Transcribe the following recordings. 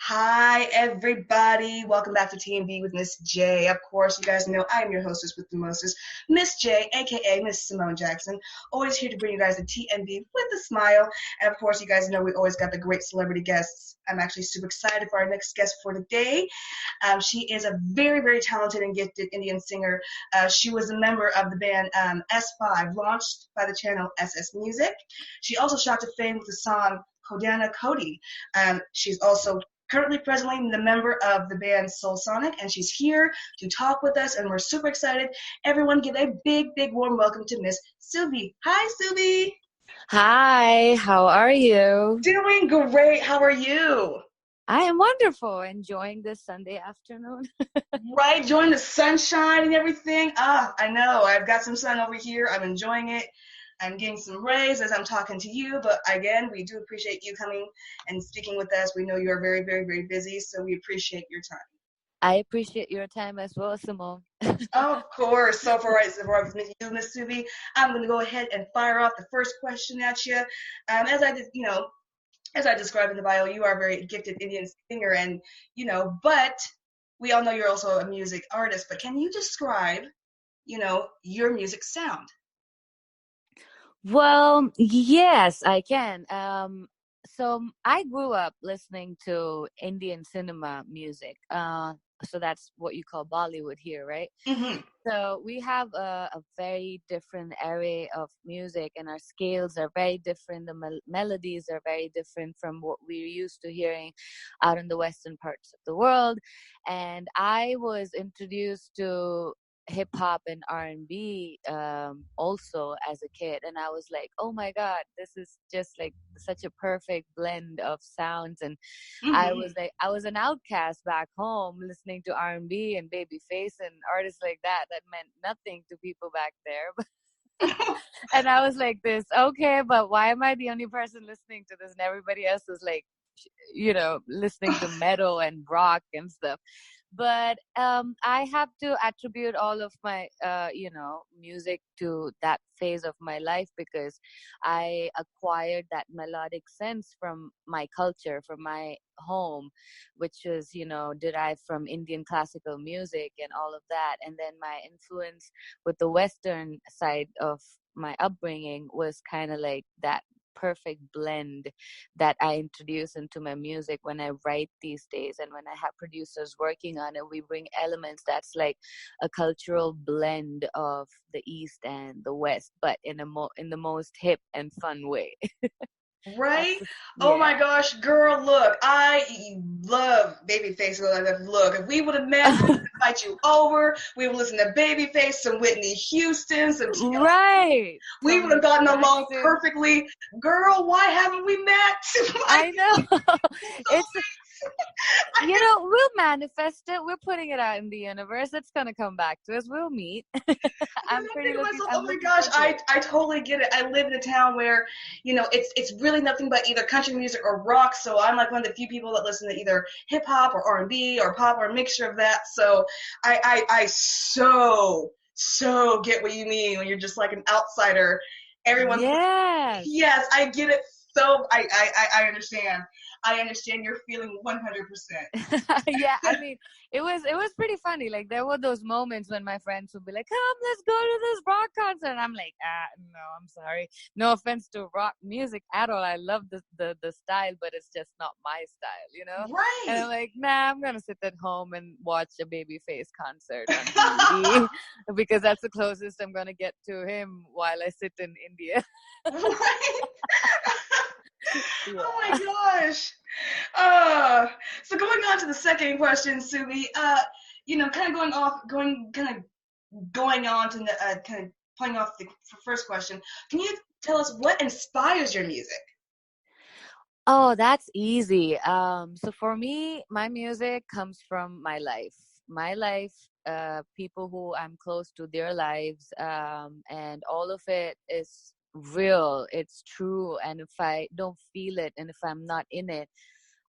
Hi, everybody. Welcome back to T&B with Miss J. Of course, you guys know I am your hostess with the mostest, Miss J, aka Miss Simone Jackson. Always here to bring you guys the T&B with a smile. And of course, you guys know we always got the great celebrity guests. I'm actually super excited for our next guest for today. She is a very, very talented and gifted Indian singer. She was a member of the band S5, launched by the channel SS Music. She also shot to fame with the song Kodana Cody. She's also currently presently the member of the band Soul Sonic, and she's here to talk with us, and we're super excited. Everyone give a big, big warm welcome to Miss Suvi. Hi, Suvi. Hi, how are you? Doing great. How are you? I am wonderful, enjoying this Sunday afternoon. Right, enjoying the sunshine and everything. I know. I've got some sun over here. I'm enjoying it. I'm getting some rays as I'm talking to you, but again, we do appreciate you coming and speaking with us. We know you are very, very, very busy, so we appreciate your time. I appreciate your time as well, Simone. Of course. So for you, Miss Suvi, I'm going to go ahead and fire off the first question at you. As I did, as I described in the bio, you are a very gifted Indian singer, and but we all know you're also a music artist. But can you describe, your music sound? Well, yes, I can. So I grew up listening to Indian cinema music. So that's what you call Bollywood here, right? Mm-hmm. So we have a very different array of music, and our scales are very different. The melodies are very different from what we're used to hearing out in the western parts of the world. And I was introduced to hip hop and R&B also as a kid, and I was like, oh my god, this is just like such a perfect blend of sounds. And Mm-hmm. I was an outcast back home listening to R&B and Babyface and artists like that meant nothing to people back there. And I was like this, okay, but why am I the only person listening to this and everybody else is like, listening to metal and rock and stuff? But I have to attribute all of my music to that phase of my life, because I acquired that melodic sense from my culture, from my home, which is derived from Indian classical music and all of that. And then my influence with the western side of my upbringing was kind of like that perfect blend that I introduce into my music when I write these days. And when I have producers working on it, we bring elements that's like a cultural blend of the East and the West, but in the most hip and fun way. Right? That's Oh my yeah. gosh, girl, look, I love Babyface. Look, if we would have met, I would invite you over. We would listen to Babyface, some Whitney Houston, some TLC. Right. We would Tony have gotten along Braxton. perfectly. Girl, why haven't we met? I I know. so It's we'll manifest it. We're putting it out in the universe. It's gonna come back to us. We'll meet. And then I think to myself, oh I'm my looking gosh, forward to it. I totally get it. I live in a town where, it's really nothing but either country music or rock. So I'm like one of the few people that listen to either hip hop or R&B or pop or a mixture of that. So I so get what you mean when you're just like an outsider. Everyone's like, Yes. yes, I get it. So I understand. I understand your feeling 100%. Yeah, I mean, it was pretty funny. Like there were those moments when my friends would be like, "Come, let's go to this rock concert." And I'm like, no, I'm sorry. No offense to rock music at all. I love the style, but it's just not my style. And I'm Right. like, nah, I'm gonna sit at home and watch a Babyface concert on TV because that's the closest I'm gonna get to him while I sit in India. Right. Oh my Yeah. gosh. Uh, so going on to the second question, Suvi, kind of going on to the, kind of playing off the first question. Can you tell us what inspires your music? Oh, that's easy. So for me, my music comes from my life. My life, people who I'm close to, their lives, and all of it is real. It's true. And if I don't feel it, and if I'm not in it,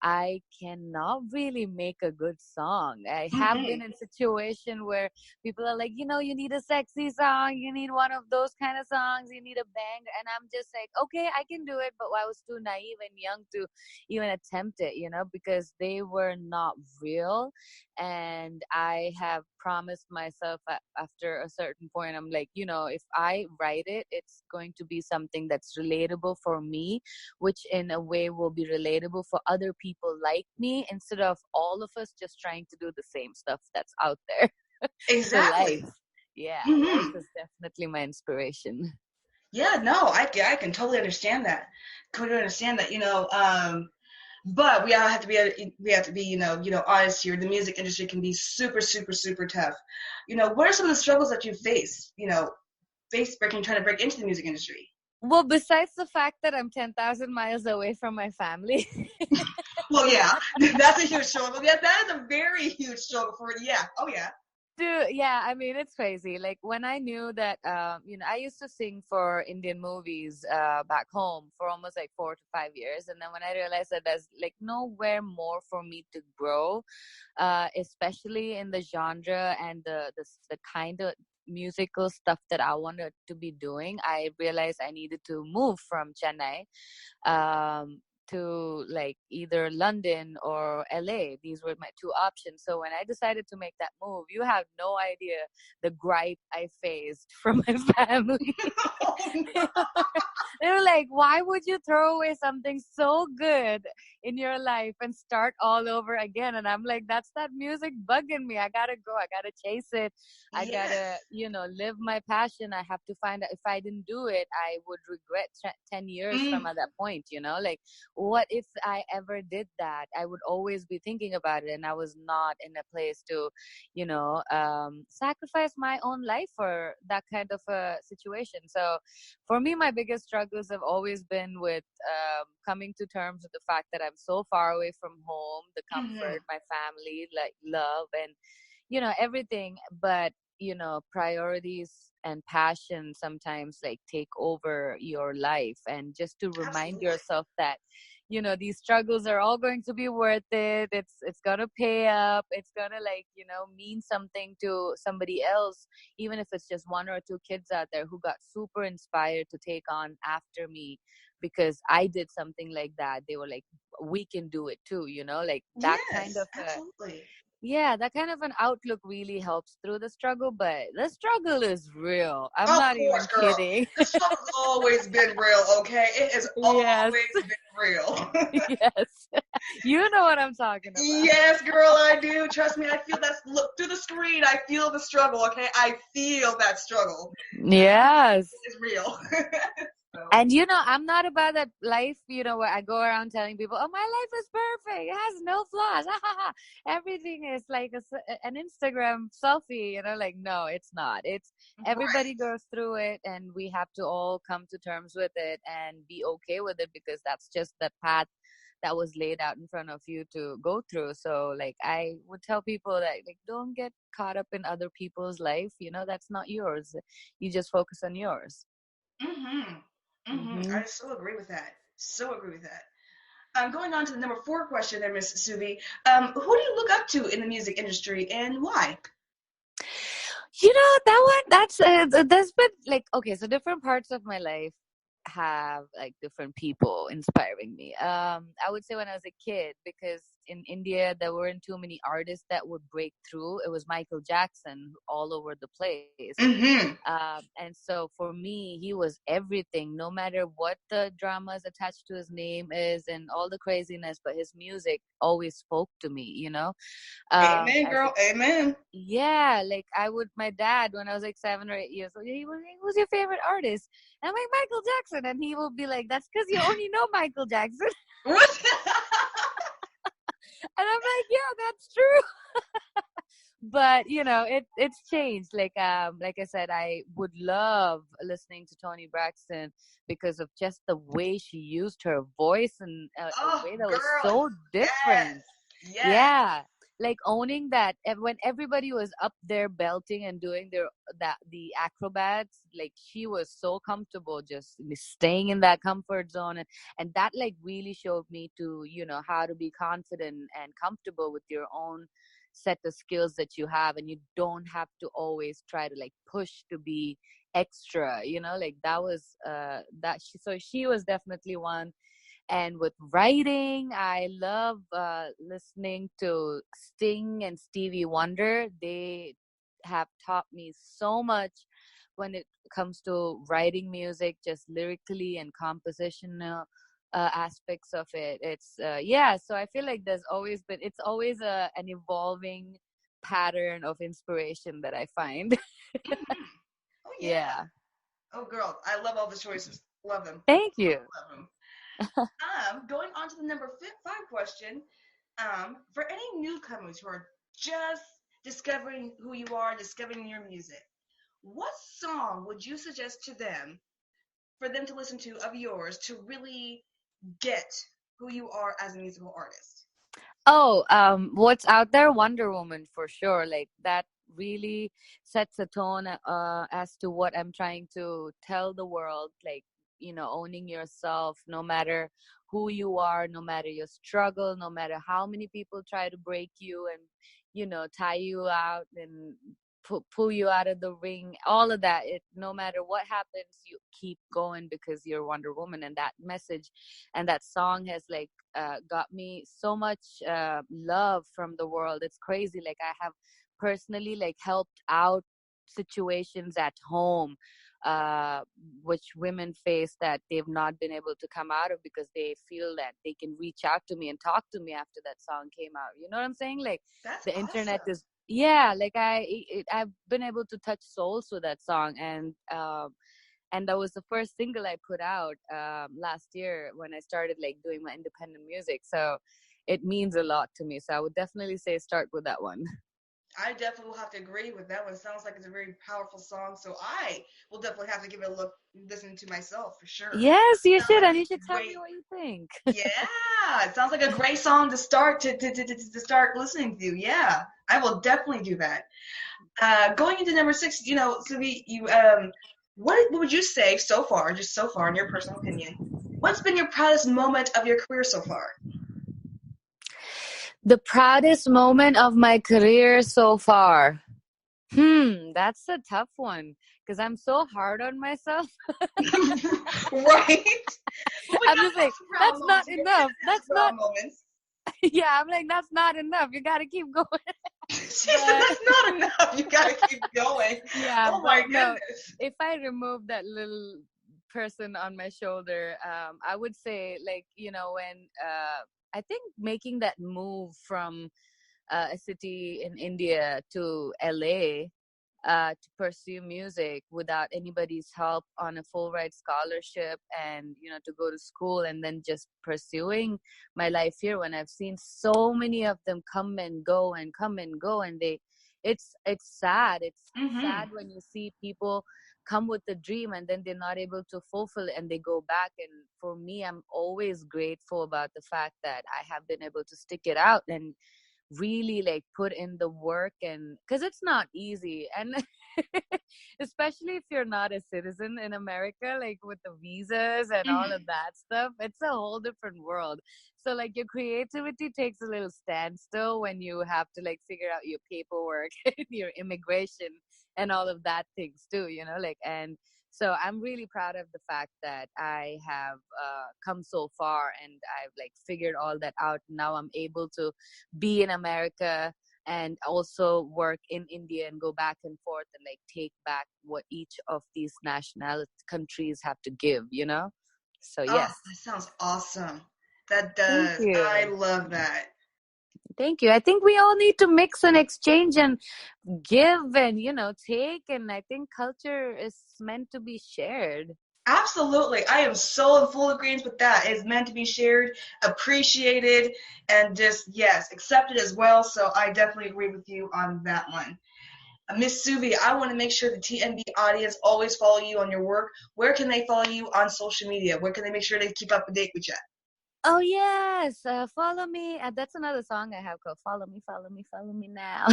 I cannot really make a good song. I have Mm-hmm. been in situation where people are like, you need a sexy song, you need one of those kind of songs, you need a banger, and I'm just like, okay, I can do it, but I was too naive and young to even attempt it, because they were not real. And I have promised myself after a certain point, I'm like, if I write it, it's going to be something that's relatable for me, which in a way will be relatable for other people like me, instead of all of us just trying to do the same stuff that's out there. So Exactly. life, yeah, life Mm-hmm. is definitely my inspiration. Yeah, no, I can totally understand that. Totally understand that, but we all have to we have to be, honest here. The music industry can be super, super, super tough. What are some of the struggles that you face, trying to break into the music industry? Well, besides the fact that I'm 10,000 miles away from my family. Well, yeah, that's a huge struggle. Yeah, that is a very huge struggle for it. Yeah. Oh, yeah. Dude, yeah, I mean, it's crazy. Like when I knew that, I used to sing for Indian movies back home for almost like 4 to 5 years. And then when I realized that there's like nowhere more for me to grow, especially in the genre and the kind of musical stuff that I wanted to be doing, I realized I needed to move from Chennai um, to like either London or LA. These were my two options. So when I decided to make that move, you have no idea the gripe I faced from my family. Oh, no. They were like, why would you throw away something so good in your life and start all over again? And I'm like, that's that music bugging me. I gotta go. I gotta chase it. I Yes. gotta, live my passion. I have to find out if I didn't do it, I would regret 10 years from Mm, at that point, like what if I ever did that? I would always be thinking about it. And I was not in a place to, sacrifice my own life for that kind of a situation. So for me, my biggest struggles have always been with coming to terms with the fact that I'm so far away from home, the mhm. comfort, my family, like love, and everything. But priorities and passion sometimes like take over your life, and just to remind Absolutely. yourself that these struggles are all going to be worth it. It's gonna pay up. It's gonna like mean something to somebody else, even if it's just one or two kids out there who got super inspired to take on after me because I did something like that. They were like, we can do it too, like that kind Yes, of absolutely. yeah, that kind of an outlook really helps through the struggle, but the struggle is real. I'm Of not course, even girl. kidding. The struggle's always been real, okay? It has Yes, always been real. yes. You know what I'm talking about. Yes, girl, I do. Trust me, I feel that. Look through the screen. I feel the struggle, okay? I feel that struggle. Yes. It's real. So. And I'm not about that life, where I go around telling people, "Oh, my life is perfect. It has no flaws. Everything is like an Instagram selfie." Like no, it's not. It's everybody Right. goes through it, and we have to all come to terms with it and be okay with it because that's just the path that was laid out in front of you to go through. So, like, I would tell people that, like, don't get caught up in other people's life. That's not yours. You just focus on yours. Mm-hmm. Mm-hmm. Hmm. I so agree with that. So agree with that. Going on to the number 4 question there, Miss Suvi. Who do you look up to in the music industry and why? That one, there's been like, okay, so different parts of my life have like different people inspiring me. I would say when I was a kid, because in India there weren't too many artists that would break through. It was Michael Jackson all over the place. Mm-hmm. And so for me, he was everything, no matter what the dramas attached to his name is and all the craziness, but his music always spoke to me, Amen, as a girl. Amen. yeah, like my dad, when I was like 7 or 8 years old, he was like, who's your favorite artist? And I'm like, Michael Jackson. And he will be like, that's because you only know Michael Jackson. What? And I'm like, yeah, that's true. But it's changed. Like I said, I would love listening to Toni Braxton because of just the way she used her voice and a Oh, way that was girl. so Yes. different. Yes. Yeah. like owning that when everybody was up there belting and doing the acrobats, like she was so comfortable just staying in that comfort zone, and that like really showed me to, how to be confident and comfortable with your own set of skills that you have, and you don't have to always try to like push to be extra, like that was so she was definitely one. And with writing, I love listening to Sting and Stevie Wonder. They have taught me so much when it comes to writing music, just lyrically and compositional aspects of it. It's yeah. So I feel like it's always an evolving pattern of inspiration that I find. Mm-hmm. Oh yeah. Yeah. Oh girl, I love all the choices. Love them. Thank you. Love them. Going on to the number five question. For any newcomers who are just discovering who you are, discovering your music, what song would you suggest to them for them to listen to of yours to really get who you are as a musical artist? Oh, what's out there? Wonder Woman for sure. Like that really sets a tone as to what I'm trying to tell the world. Like, owning yourself, no matter who you are, no matter your struggle, no matter how many people try to break you and, tie you out and pull you out of the ring, all of that. No matter what happens, you keep going because you're Wonder Woman. And that message and that song has like got me so much love from the world. It's crazy. Like I have personally like helped out situations at home uh which women face that they've not been able to come out of because they feel that they can reach out to me and talk to me after that song came out. You know what I'm saying? Like That's the internet awesome. is, yeah, like I've been able to touch souls with that song. And that was the first single I put out last year when I started like doing my independent music. So it means a lot to me. So I would definitely say start with that one. I definitely will have to agree with that one. Sounds like it's a very powerful song, so I will definitely have to give it a look, listen to myself for sure. Yes, you Sounds should, like and you it's should a tell me great, what you think. yeah. It sounds like a great song to start to start listening to. Yeah, I will definitely do that. Going into number six, Suvi, what would you say so far, just so far, in your personal opinion? What's been your proudest moment of your career so far? The proudest moment of my career so far. That's a tough one because I'm so hard on myself. Right? But we I'm gotta just have like, some proud that's not moments. We're enough. gonna have some That's not, proud moments. yeah, I'm like, that's not enough. You got to keep going. She said But that's not enough. You gotta keep going. yeah, Oh my but no, goodness. if I remove that little person on my shoulder, I would say, like, when I think making that move from a city in India to LA to pursue music without anybody's help on a full ride scholarship, and to go to school and then just pursuing my life here, when I've seen so many of them come and go and come and go, and it's sad. It's Mm-hmm. sad when you see people come with a dream and then they're not able to fulfill it and they go back. And for me, I'm always grateful about the fact that I have been able to stick it out and really like put in the work, and because it's not easy. And especially if you're not a citizen in America, like with the visas and all Mm-hmm. of that stuff, it's a whole different world. So like your creativity takes a little standstill when you have to like figure out your paperwork and your immigration and all of that things too, like. And so I'm really proud of the fact that I have come so far and I've like figured all that out. Now I'm able to be in America and also work in India and go back and forth and like take back what each of these national countries have to give. So Oh, yes. that sounds awesome. That Thank does. I you. love that. Thank you. I think we all need to mix and exchange and give and, take. And I think culture is meant to be shared. Absolutely. I am so in full agreement with that. It's meant to be shared, appreciated, and just, yes, accepted as well. So I definitely agree with you on that one. Miss Suvi, I want to make sure the TNB audience always follow you on your work. Where can they follow you on social media? Where can they make sure they keep up to date with you? Oh yes, follow me. That's another song I have called "Follow Me, Follow Me, Follow Me Now."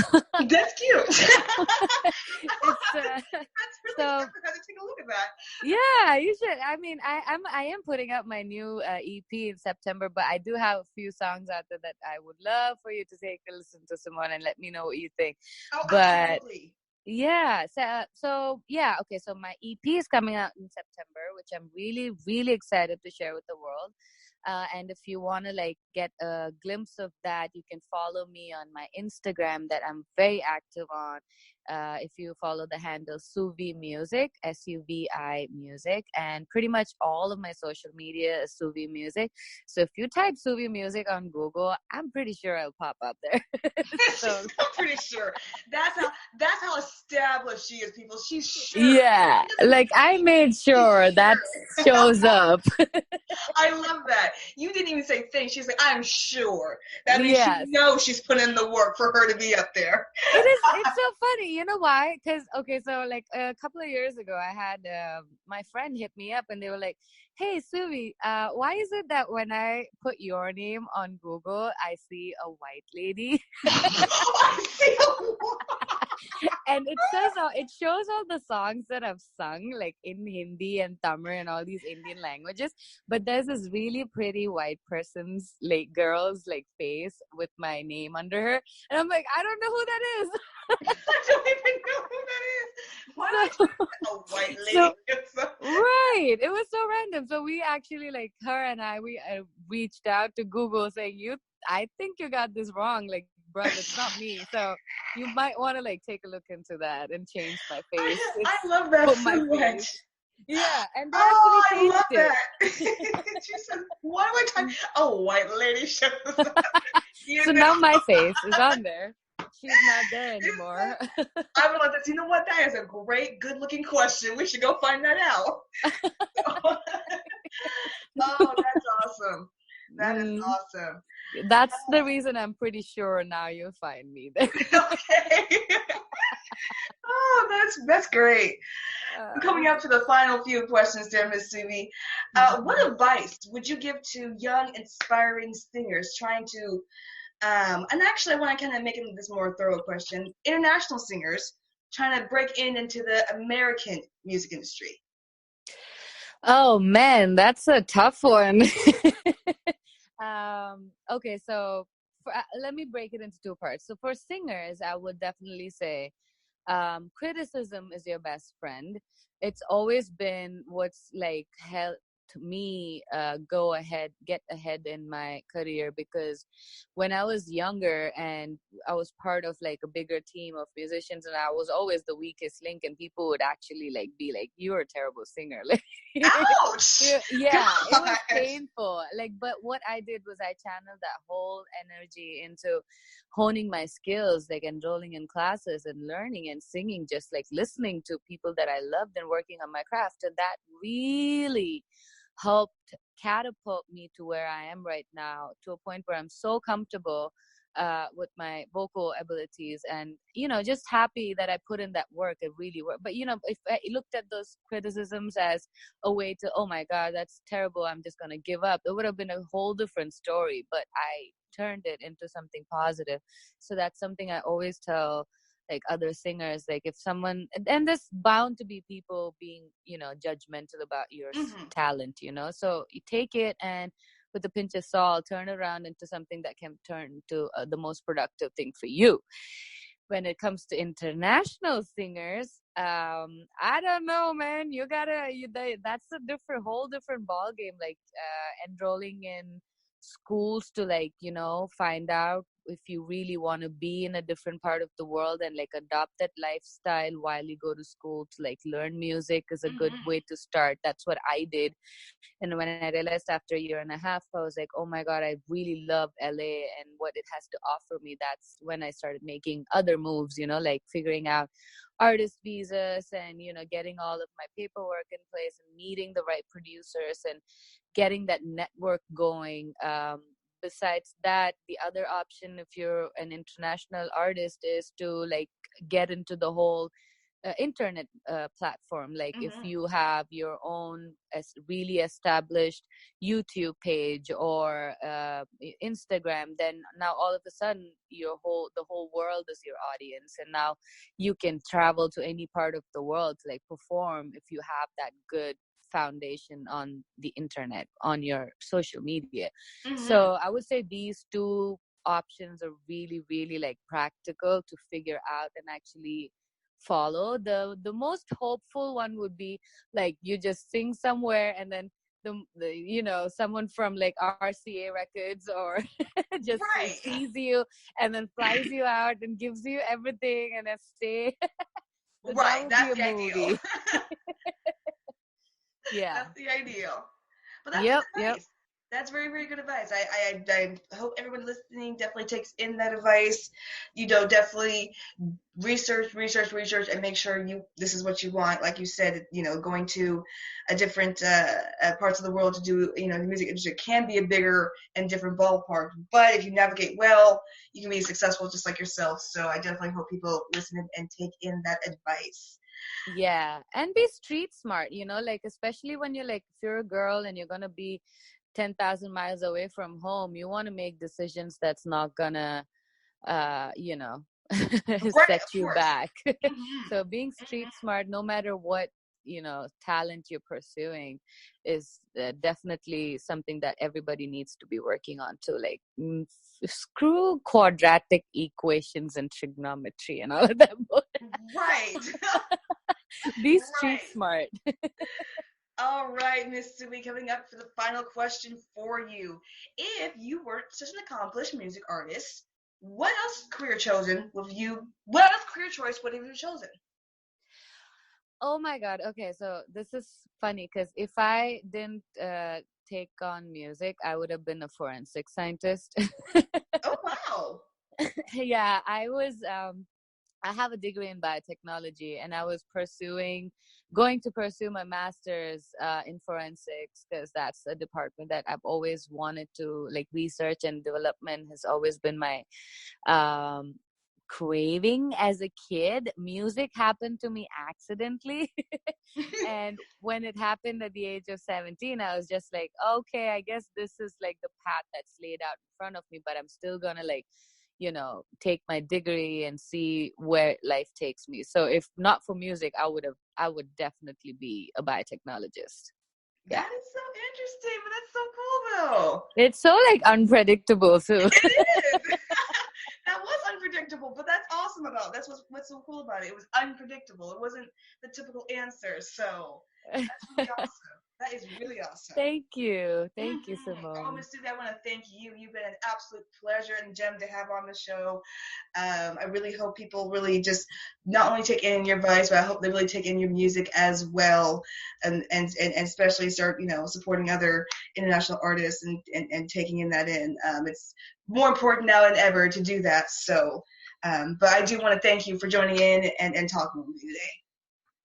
That's cute. It's That's really so cute. I have to take a look at that. yeah, you should. I mean, I am putting up my new EP in September, but I do have a few songs out there that I would love for you to take a listen to, Simone, and let me know what you think. Oh, But absolutely. yeah, so yeah, okay. So my EP is coming out in September, which I'm really, really excited to share with the world. And if you want to like get a glimpse of that, you can follow me on my Instagram that I'm very active on. If you follow the handle Suvi Music, Suvi Music, and pretty much all of my social media is Suvi Music. So if you type Suvi Music on Google, I'm pretty sure I'll pop up there. So I'm pretty sure. That's how established she is, people. She's sure. yeah, She doesn't like I think, made she's sure that sure. shows up. I love that. You didn't even say think. She's like, I'm sure. That means she Yes. knows she's put in the work for her to be up there. It is. It's so funny. You know why? Because okay, so like a couple of years ago, I had my friend hit me up, and they were like, "Hey, Suvi, why is it that when I put your name on Google, I see a white lady, I feel and it shows all the songs that I've sung like in Hindi and Tamil and all these Indian languages, but there's this really pretty white person's like girl's like face with my name under her, and I'm like, I don't know who that is." I don't even know who that is. Why am I So, a white so lady? right, it was so random. So we actually like her and we reached out to Google saying, "You, I think you got this wrong, like, bruv, it's not me." So you might want to like take a look into that and change my face. I It's love that put so my face. much. Yeah, and they Oh, actually I love changed it. that. She said, "What am I talking?" Oh, white lady shows up. You So know, now my face is on there. She's not there anymore. I'm gonna. You know what? That is a great, good-looking question. We should go find that out. Oh, that's awesome. That is Mm, awesome. that's the reason I'm pretty sure now you'll find me there. Okay. Oh, that's great. We're Uh, coming up to the final few questions there, Miss Suvi. What mhm. advice would you give to young, inspiring singers trying to, and actually, I want to kind of make this more thorough question, international singers trying to break into the American music industry? Oh man, that's a tough one. Okay, so let me break it into two parts. So for singers, I would definitely say criticism is your best friend. It's always been what's like helped me get ahead in my career, because when I was younger and I was part of like a bigger team of musicians, and I was always the weakest link, and people would actually like be like, "You're a terrible singer." Like, Ouch! yeah, it was Gosh! painful. Like, but what I did was I channeled that whole energy into honing my skills, like enrolling in classes and learning and singing, just like listening to people that I loved and working on my craft. And that really helped catapult me to where I am right now, to a point where I'm so comfortable with my vocal abilities, and just happy that I put in that work. It really worked. But if I looked at those criticisms as a way to, oh my god, that's terrible, I'm just gonna give up, it would have been a whole different story. But I turned it into something positive. So that's something I always tell like other singers, like if someone, and there's bound to be people being judgmental about your Mm-hmm. talent, so you take it and with a pinch of salt turn around into something that can turn to the most productive thing for you. When it comes to international singers, I don't know, man. That's a whole different ball game. Like enrolling in schools to like find out if you really want to be in a different part of the world and like adopt that lifestyle while you go to school to like learn music is a good Mm-hmm. way to start. That's what I did. And when I realized after a year and a half, I was like, oh my God, I really love LA and what it has to offer me. That's when I started making other moves, like figuring out artist visas and, getting all of my paperwork in place and meeting the right producers and getting that network going. Besides that, the other option, if you're an international artist, is to like get into the whole internet platform. Like if Mm-hmm. you have your own really established YouTube page or Instagram, then now all of a sudden the whole world is your audience, and now you can travel to any part of the world to like perform if you have that good foundation on the internet, on your social media. Mm-hmm. So I would say these two options are really, really like practical to figure out and actually follow. The most hopeful one would be like you just sing somewhere, and then the someone from like RCA Records or just Right. sees you and then flies you out and gives you everything and a stay. So that Right. would be That's a the ideal. movie. Yeah. That's the ideal. But that's good Yep. Yep. advice. That's very, very good advice. I hope everyone listening definitely takes in that advice. Definitely research, and make sure this is what you want. Like you said, going to a different parts of the world to do, the music industry can be a bigger and different ballpark. But if you navigate well, you can be successful just like yourself. So I definitely hope people listen and take in that advice. Yeah, and be street smart, like especially when you're like, if you're a girl and you're gonna be 10,000 miles away from home, you want to make decisions that's not gonna, you know, Right, set of you course. back. Hmm. So being street smart, no matter what, talent you're pursuing, is definitely something that everybody needs to be working on too. Like, screw quadratic equations and trigonometry and all of that. Right. Be street Right. smart. All right, Miss Suvi, coming up for the final question for you. If you weren't such an accomplished music artist, what else career choice would have you chosen? Oh my God. Okay, so this is funny because if I didn't take on music, I would have been a forensic scientist. Oh, wow. Yeah, I have a degree in biotechnology, and I was going to pursue my master's in forensics because that's a department that I've always wanted to, like, research and development has always been my um, craving as a kid. Music happened to me accidentally. And when it happened at the age of 17, I was just like, okay, I guess this is like the path that's laid out in front of me, but I'm still gonna like, take my degree and see where life takes me. So if not for music, I would definitely be a biotechnologist. Yeah. That is so interesting, but that's so cool, though. It's so like unpredictable too. It is. That was unpredictable, but that's awesome about it. That's what's so cool about it. It was unpredictable. It wasn't the typical answer, so that's really awesome. That is really awesome. Thank you. Thank you, Mm-hmm. Oh, Simone. Miss Susie, I want to thank you. You've been an absolute pleasure and gem to have on the show. I really hope people really just not only take in your advice, but I hope they really take in your music as well, and especially start supporting other international artists and taking in that in. It's more important now than ever to do that. So, but I do want to thank you for joining in and talking with me today.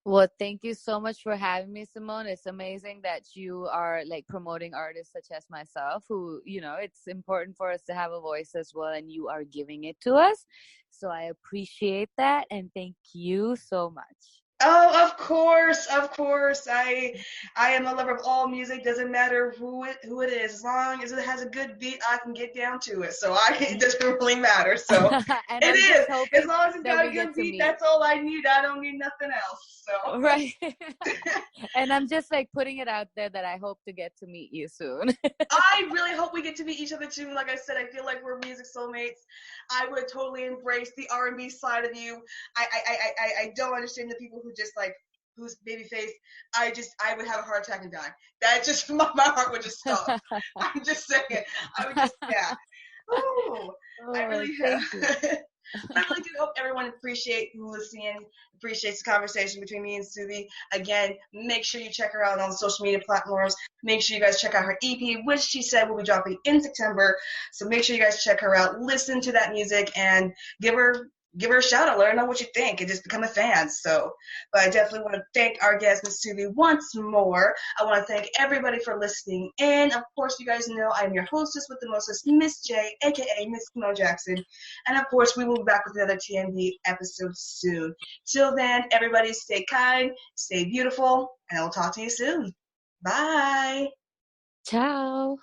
Well, thank you so much for having me, Simone. It's amazing that you are like promoting artists such as myself, who, it's important for us to have a voice as well, and you are giving it to us. So I appreciate that, and thank you so much. Oh, of course, of course. I am a lover of all music. Doesn't matter who it is, as long as it has a good beat, I can get down to it. So it doesn't really matter. So And it I'm is, just as hoping long as it's that got a we good get to beat. meet. That's all I need. I don't need nothing else. So Right. And I'm just like putting it out there that I hope to get to meet you soon. I really hope we get to meet each other too. Like I said, I feel like we're music soulmates. I would totally embrace the R&B side of you. I don't understand the people who just like who's babyface. I would have a heart attack and die. That just my heart would just stop. I'm just saying. I would just yeah. Ooh, I Oh, really thank you. I really do hope everyone appreciates the conversation between me and Suvi. Again, make sure you check her out on social media platforms. Make sure you guys check out her EP, which she said will be dropping in September. So make sure you guys check her out, listen to that music, and give her give her a shout out, let her know what you think, and just become a fan. So, but I definitely want to thank our guest, Miss Suvi, once more. I want to thank everybody for listening in. Of course, you guys know I'm your hostess with the mostest, Miss J, aka Miss Mo Jackson. And of course, we will be back with another TNB episode soon. Till then, everybody stay kind, stay beautiful, and I'll talk to you soon. Bye. Ciao.